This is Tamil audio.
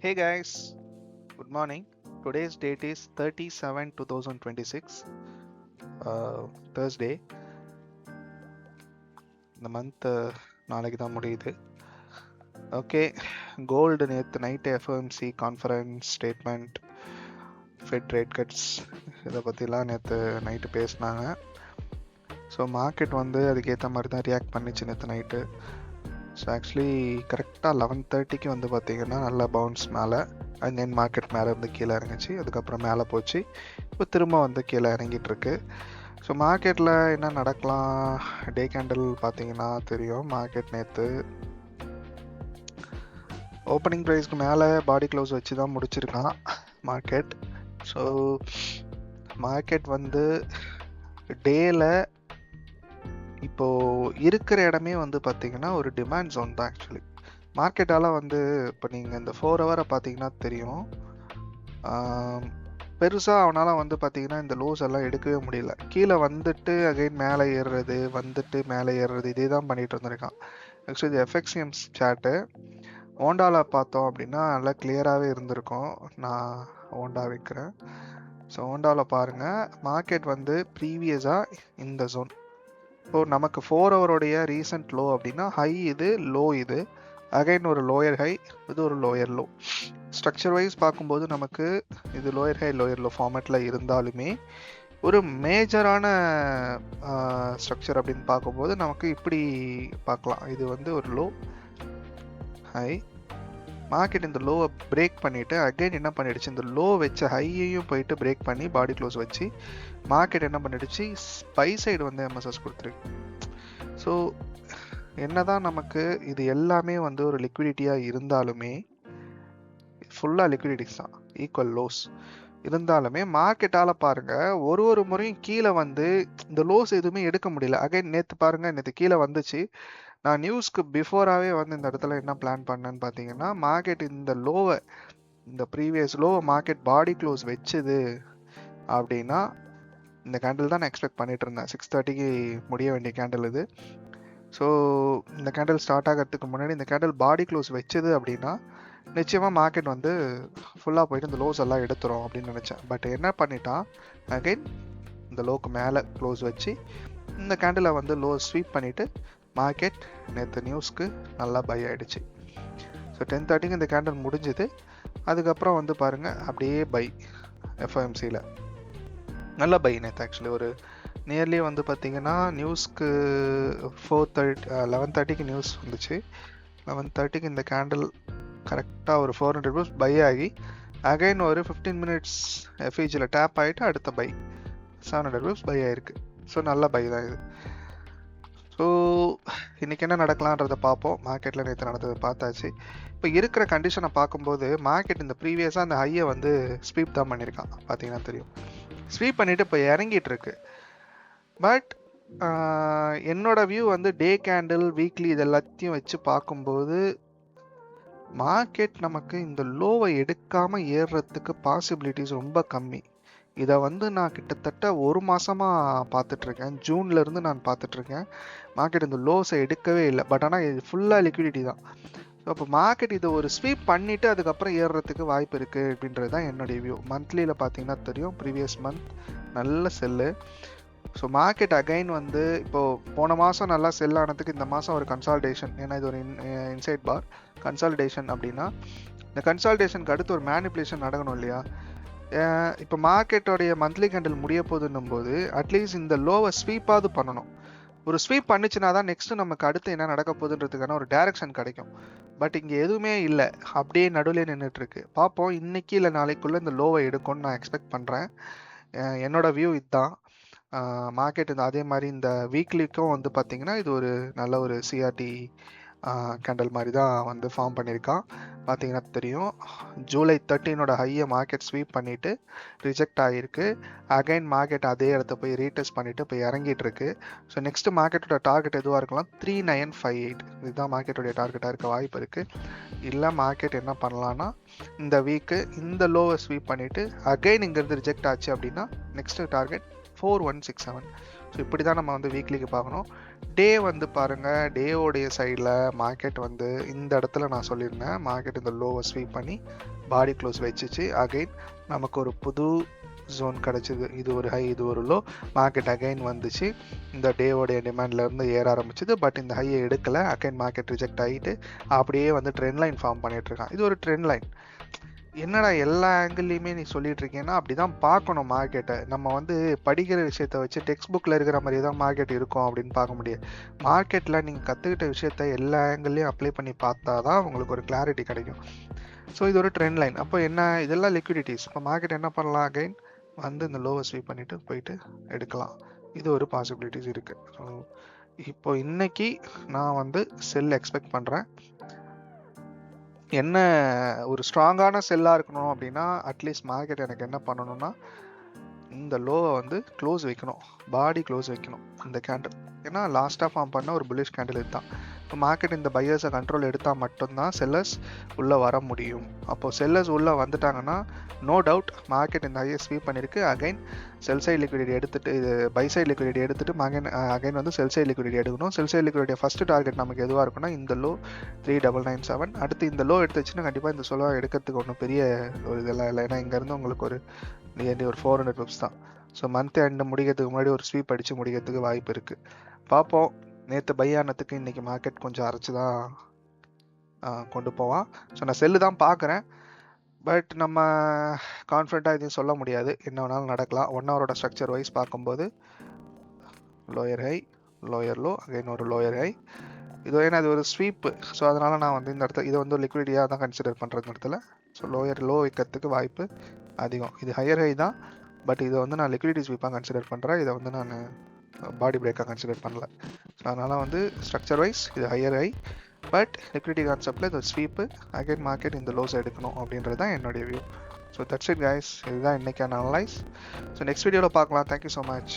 Hey guys, good morning. Today's date is 37/2026, Thursday. இந்த மந்த் நாளைக்கு தான் முடியுது. ஓகே, கோல்டு நேற்று night FOMC conference statement, Fed rate cuts இதை பற்றிலாம் நேற்று நைட்டு பேசினாங்க. ஸோ மார்க்கெட் வந்து அதுக்கேற்ற மாதிரி தான் ரியாக்ட் பண்ணிச்சு நேற்று நைட்டு. ஸோ ஆக்சுவலி கரெக்டாக 11:30க்கு வந்து பார்த்திங்கன்னா நல்லா பவுன்ஸ் மேலே, அண்ட் தென் மார்க்கெட் மேலே இருந்து கீழே இறங்குச்சு. அதுக்கப்புறம் மேலே போச்சு, இப்போ திரும்ப வந்து கீழே இறங்கிட்டுருக்கு. ஸோ மார்க்கெட்டில் என்ன நடக்கலாம், டே கேண்டில் பார்த்தீங்கன்னா தெரியும். மார்க்கெட் நேற்று ஓப்பனிங் ப்ரைஸ்க்கு மேலே பாடி க்ளோஸ் வச்சு தான் முடிச்சிருக்கான் மார்க்கெட். ஸோ மார்க்கெட் வந்து டேல இப்போது இருக்கிற இடமே வந்து பார்த்திங்கன்னா ஒரு டிமாண்ட் ஜோன் தான். ஆக்சுவலி மார்க்கெட்டால் வந்து இப்போ நீங்கள் இந்த 4 ஹவரை பார்த்தீங்கன்னா தெரியும், பெருசாக அவனால் வந்து பார்த்திங்கன்னா இந்த லோஸ் எல்லாம் எடுக்கவே முடியல. கீழே வந்துட்டு அகைன் மேலே ஏறுறது, வந்துட்டு மேலே ஏறுறது, இதே தான் பண்ணிகிட்டு இருந்திருக்கான். ஆக்சுவலி இது எஃப்எக்ஸ்எம்ஸ் சார்ட்டு. ஓண்டாவில் பார்த்தோம் அப்படின்னா நல்லா கிளியராகவே இருந்திருக்கும். நான் ஓண்டா வைக்கிறேன். ஸோ ஓண்டாவில் பாருங்கள், மார்க்கெட் வந்து ப்ரீவியஸாக இந்த ஜோன். ஸோ நமக்கு 4 ஹவருடைய ரீசன்ட் லோ அப்படின்னா ஹை இது, லோ இது, அகைன் ஒரு லோயர் ஹை, இது ஒரு லோயர் லோ. ஸ்ட்ரக்சர் வைஸ் பார்க்கும்போது நமக்கு இது லோயர் ஹை லோயர் லோ ஃபார்மேட்டில் இருந்தாலுமே ஒரு மேஜரான ஸ்ட்ரக்சர் அப்படின்னு பார்க்கும்போது நமக்கு இப்படி பார்க்கலாம். இது வந்து ஒரு லோ ஹை. மார்க்கெட் இந்த லோவை பிரேக் பண்ணிவிட்டு அகைன் என்ன பண்ணிடுச்சு, இந்த லோ வச்ச ஹையையும் போயிட்டு பிரேக் பண்ணி பாடி க்ளோஸ் வச்சு மார்க்கெட் என்ன பண்ணிடுச்சு, பை சைடு வந்து எம்எஸ்எஸ் கொடுத்துருக்கு. ஸோ என்னதான் நமக்கு இது எல்லாமே வந்து ஒரு லிக்விடிட்டியாக இருந்தாலுமே, ஃபுல்லாக லிக்விடிட்டிஸ் தான், ஈக்குவல் லோஸ் இருந்தாலுமே மார்க்கெட்டால் பாருங்கள் ஒரு முறையும் கீழே வந்து இந்த லோஸ் எதுவுமே எடுக்க முடியல. அகைன் நேற்று பாருங்கள், நேற்று கீழே வந்துச்சு. நான் நியூஸ்க்கு பிஃபோராகவே வந்து இந்த இடத்துல என்ன பிளான் பண்ணேன்னு பார்த்தீங்கன்னா, மார்க்கெட் இந்த லோவை, இந்த ப்ரீவியஸ் லோவை மார்க்கெட் பாடி க்ளோஸ் வச்சுது அப்படின்னா இந்த கேண்டில் தான் நான் எக்ஸ்பெக்ட் பண்ணிட்டு இருந்தேன். 6:30க்கு முடிய வேண்டிய கேண்டில் இது. ஸோ இந்த கேண்டில் ஸ்டார்ட் ஆகிறதுக்கு முன்னாடி இந்த கேண்டில் பாடி க்ளோஸ் வச்சுது அப்படின்னா நிச்சயமாக மார்க்கெட் வந்து ஃபுல்லாக போயிட்டு இந்த லோஸ் எல்லாம் எடுத்துரும் அப்படின்னு நினச்சேன். பட் என்ன பண்ணிட்டான், அகைன் இந்த லோக்கு மேலே க்ளோஸ் வச்சு இந்த கேண்டிலை வந்து லோ ஸ்வீப் பண்ணிவிட்டு மார்க்கெட் நேற்று நியூஸ்க்கு நல்லா பை ஆகிடுச்சு. ஸோ 10:30க்கு இந்த கேண்டில் முடிஞ்சுது. அதுக்கப்புறம் வந்து பாருங்கள் அப்படியே பை எஃப்ஓஎம்சியில் நல்ல பை நேற்று. ஆக்சுவலி ஒரு நியர்லி வந்து பார்த்திங்கன்னா நியூஸ்க்கு 11:30க்கு நியூஸ் வந்துச்சு. 11:30க்கு இந்த கேண்டில் கரெக்டாக ஒரு 400 ரூபீஸ் பை ஆகி அகைன் ஒரு 15 மினிட்ஸ் எஃப்இஜியில் டேப் ஆகிட்டு அடுத்த பை 700 ரூபீஸ் பை ஆகிருக்கு. ஸோ நல்ல பை தான் இது. ஸோ இன்றைக்கி என்ன நடக்கலான்றதை பார்ப்போம். மார்க்கெட்டில் நேற்று நடந்தது பார்த்தாச்சு. இப்போ இருக்கிற கண்டிஷனை பார்க்கும்போது மார்க்கெட் இந்த ப்ரீவியஸாக அந்த ஹையை வந்து ஸ்வீப் தான் பண்ணியிருக்கான், பார்த்தீங்கன்னா தெரியும். ஸ்வீப் பண்ணிவிட்டு இப்போ இறங்கிட்டு இருக்கு. பட் என்னோட வியூ வந்து டே கேண்டில், வீக்லி இது எல்லாத்தையும் வச்சு பார்க்கும்போது மார்க்கெட் நமக்கு இந்த லோவை எடுக்காமல் ஏறுறதுக்கு பாசிபிலிட்டிஸ் ரொம்ப கம்மி. இதை வந்து நான் கிட்டத்தட்ட ஒரு மாதமாக பார்த்துட்ருக்கேன். ஜூன்லேருந்து நான் பார்த்துட்ருக்கேன். மார்க்கெட் இந்த லோஸை எடுக்கவே இல்லை. பட் ஆனால் இது ஃபுல்லாக லிக்விடிட்டி தான். ஸோ அப்போ மார்க்கெட் இதை ஒரு ஸ்வீப் பண்ணிவிட்டு அதுக்கப்புறம் ஏறுறதுக்கு வாய்ப்பு இருக்குது அப்படின்றது தான் என்னுடைய வியூ. மந்த்லியில் பார்த்தீங்கன்னா தெரியும், ப்ரீவியஸ் மந்த் நல்ல செல்லு. ஸோ மார்க்கெட் அகைன் வந்து இப்போது போன மாதம் நல்லா செல் ஆனதுக்கு இந்த மாதம் ஒரு கன்சால்டேஷன், ஏன்னா இது ஒரு இன்சைட் பார் கன்சால்டேஷன் அப்படின்னா இந்த கன்சால்டேஷனுக்கு அடுத்து ஒரு மேனிப்புலேஷன் நடக்கணும் இல்லையா. இப்போ மார்க்கெட்டோடைய மந்த்லி கேண்டில் முடிய போகுதுன்னும் போது அட்லீஸ்ட் இந்த லோவை ஸ்வீப்பாவது பண்ணணும். ஒரு ஸ்வீப் பண்ணிச்சுனா தான் நெக்ஸ்ட்டு நமக்கு அடுத்து என்ன நடக்க போகுதுன்றதுக்கான ஒரு டைரக்ஷன் கிடைக்கும். பட் இங்கே எதுவுமே இல்லை, அப்படியே நடுவில் நின்றுட்டுருக்கு. பார்ப்போம் இன்னைக்கு இல்லை நாளைக்குள்ளே இந்த லோவை எடுக்கும்னு நான் எக்ஸ்பெக்ட் பண்ணுறேன். என்னோட வியூ இதுதான். மார்க்கெட் இந்த அதே மாதிரி இந்த வீக்லிக்கும் வந்து பார்த்திங்கன்னா இது ஒரு நல்ல ஒரு சிஆர்டி கேண்டல் மாதிரி தான் வந்து ஃபார்ம் பண்ணியிருக்கான். பார்த்தீங்கன்னா தெரியும், ஜூலை 13 ஹையை மார்க்கெட் ஸ்வீப் பண்ணிவிட்டு ரிஜெக்ட் ஆகிருக்கு. அகைன் மார்க்கெட் அதே இடத்த போய் ரீடெஸ்ட் பண்ணிவிட்டு போய் இறங்கிட்டு இருக்கு. ஸோ நெக்ஸ்ட்டு மார்க்கெட்டோட டார்கெட் எதுவாக இருக்கலாம், 3958. இதுதான் மார்க்கெட்டோடைய டார்கெட்டாக இருக்க வாய்ப்பு இருக்குது. இல்லை மார்க்கெட் என்ன பண்ணலான்னா இந்த வீக்கு இந்த லோவை ஸ்வீப் பண்ணிவிட்டு அகைன் இங்கேருந்து ரிஜெக்ட் ஆச்சு அப்படின்னா நெக்ஸ்ட்டு டார்கெட் 4167. ஸோ இப்படி தான் நம்ம வந்து வீக்லிக்கு பார்க்கணும். டே வந்து பாருங்க, டேவோடைய சைடில் மார்க்கெட் வந்து இந்த இடத்துல நான் சொல்லியிருந்தேன், மார்க்கெட் இந்த லோவை ஸ்வீப் பண்ணி பாடி க்ளோஸ் வச்சுச்சு. அகைன் நமக்கு ஒரு புது ஜோன் கிடச்சிது. இது ஒரு ஹை, இது ஒரு லோ. மார்க்கெட் அகைன் வந்துச்சு, இந்த டேவோடைய டிமாண்ட்லேருந்து ஏற ஆரம்பிச்சிது. பட் இந்த ஹையை எடுக்கலை. அகைன் மார்க்கெட் ரிஜெக்ட் ஆகிட்டு அப்படியே வந்து ட்ரெண்ட் லைன் ஃபார்ம் பண்ணிகிட்ருக்கான். இது ஒரு ட்ரெண்ட் லைன். என்னடா எல்லா ஆங்கிள்லையுமே நீ சொல்லிட்டு இருக்கேன்னா அப்படி தான் பார்க்கணும் மார்க்கெட்டை. நம்ம வந்து படிக்கிற விஷயத்த வச்சு டெக்ஸ்ட் புக்கில் இருக்கிற மாதிரி தான் மார்க்கெட் இருக்கும் அப்படின்னு பார்க்க முடியாது. மார்க்கெட்டில் நீங்கள் கற்றுக்கிட்ட விஷயத்த எல்லா ஆங்கிள்லையும் அப்ளை பண்ணி பார்த்தா தான் உங்களுக்கு ஒரு கிளாரிட்டி கிடைக்கும். ஸோ இது ஒரு ட்ரெண்ட் லைன். அப்போ என்ன, இதெல்லாம் லிக்விடிட்டிஸ். இப்போ மார்க்கெட் என்ன பண்ணலாம், அகைன் வந்து இந்த லோவை ஸ்வீப் பண்ணிவிட்டு போயிட்டு எடுக்கலாம். இது ஒரு பாசிபிலிட்டிஸ் இருக்குது. ஸோ இப்போ இன்னைக்கு நான் வந்து செல் எக்ஸ்பெக்ட் பண்ணுறேன். என்ன ஒரு ஸ்ட்ராங்கான செல்லாக இருக்கணும் அப்படின்னா அட்லீஸ்ட் மார்க்கெட் எனக்கு என்ன பண்ணணும்னா இந்த லோவை வந்து க்ளோஸ் வைக்கணும், பாடி க்ளோஸ் வைக்கணும் இந்த கேண்டில். ஏன்னா லாஸ்ட்டாக ஃபார்ம் பண்ண ஒரு புல்லிஷ் கேண்டில் இதுதான். இப்போ மார்க்கெட் இந்த பையர்ஸை கண்ட்ரோல் எடுத்தால் மட்டும்தான் செல்லர்ஸ் உள்ளே வர முடியும். அப்போது செல்லர்ஸ் உள்ளே வந்துட்டாங்கன்னா நோ டவுட் மார்க்கெட் இந்த ஹையை ஸ்வீப் பண்ணியிருக்கு. அகைன் செல் சைட் லிக்விடிட்டி எடுத்துகிட்டு, இது பை சைட் லிக்விடிட்டி எடுத்துகிட்டு அகைன் வந்து செல் சைட் லிக்விடிட்டி எடுக்கணும். செல் சைட் லிக்விடிட்டி ஃபஸ்ட்டு டார்கெட் நமக்கு எதுவாக இருக்குன்னா இந்த லோ 3997. அடுத்து இந்த லோ எடுத்துச்சுன்னா கண்டிப்பாக இந்த சொல்ல எடுக்கிறதுக்கு ஒன்றும் பெரிய ஒரு இதெல்லாம் இல்லை. ஏன்னா இங்கேருந்து உங்களுக்கு ஒரு நியர்லி ஒரு 400 பிப்ஸ் தான். ஸோ மந்த் எண்டு முடிக்கிறதுக்கு முன்னாடி ஒரு ஸ்வீப் அடித்து முடிக்கிறதுக்கு வாய்ப்பு இருக்குது. பார்ப்போம். நேற்று பை ஆனதுக்கு இன்றைக்கி மார்க்கெட் கொஞ்சம் அரைச்சி தான் கொண்டு போவான். ஸோ நான் செல்லு தான் பார்க்குறேன். பட் நம்ம கான்ஃபிடண்ட்டாக எதுவும் சொல்ல முடியாது, என்ன வேணாலும் நடக்கலாம். 1 ஹவரோட ஸ்ட்ரக்சர் வைஸ் பார்க்கும்போது lower high, lower low, again ஒரு லோயர் ஹை. இது ஏன்னா இது ஒரு ஸ்வீப்பு. ஸோ அதனால் நான் வந்து இந்த இடத்துல இதை வந்து லிக்விடிட்டியாக தான் கன்சிடர் பண்ணுற இந்த இடத்துல. ஸோ லோயர் லோ வைக்கிறதுக்கு வாய்ப்பு அதிகம். இது ஹையர் ஹை தான், பட் இதை வந்து நான் லிக்விடிட்டி ஸ்வீப்பாக கன்சிடர் பண்ணுறேன். இதை வந்து நான் பாடி பிரேக்காக கன்சிடர் பண்ணல. ஸோ அதனால் வந்து ஸ்ட்ரக்சர் வைஸ் இது ஹையர் ஹை, பட் லிக்விடிட்டி கான்செப்டில் இது ஸ்வீப்பு. அகைன் மார்க்கெட் இந்த லோஸ் எடுக்கணும் அப்படின்றது தான் என்னுடைய view. So that's it guys. இதுதான் இன்றைக்கான அனலைஸ். ஸோ நெக்ஸ்ட் வீடியோவில் பார்க்கலாம். Thank you so much.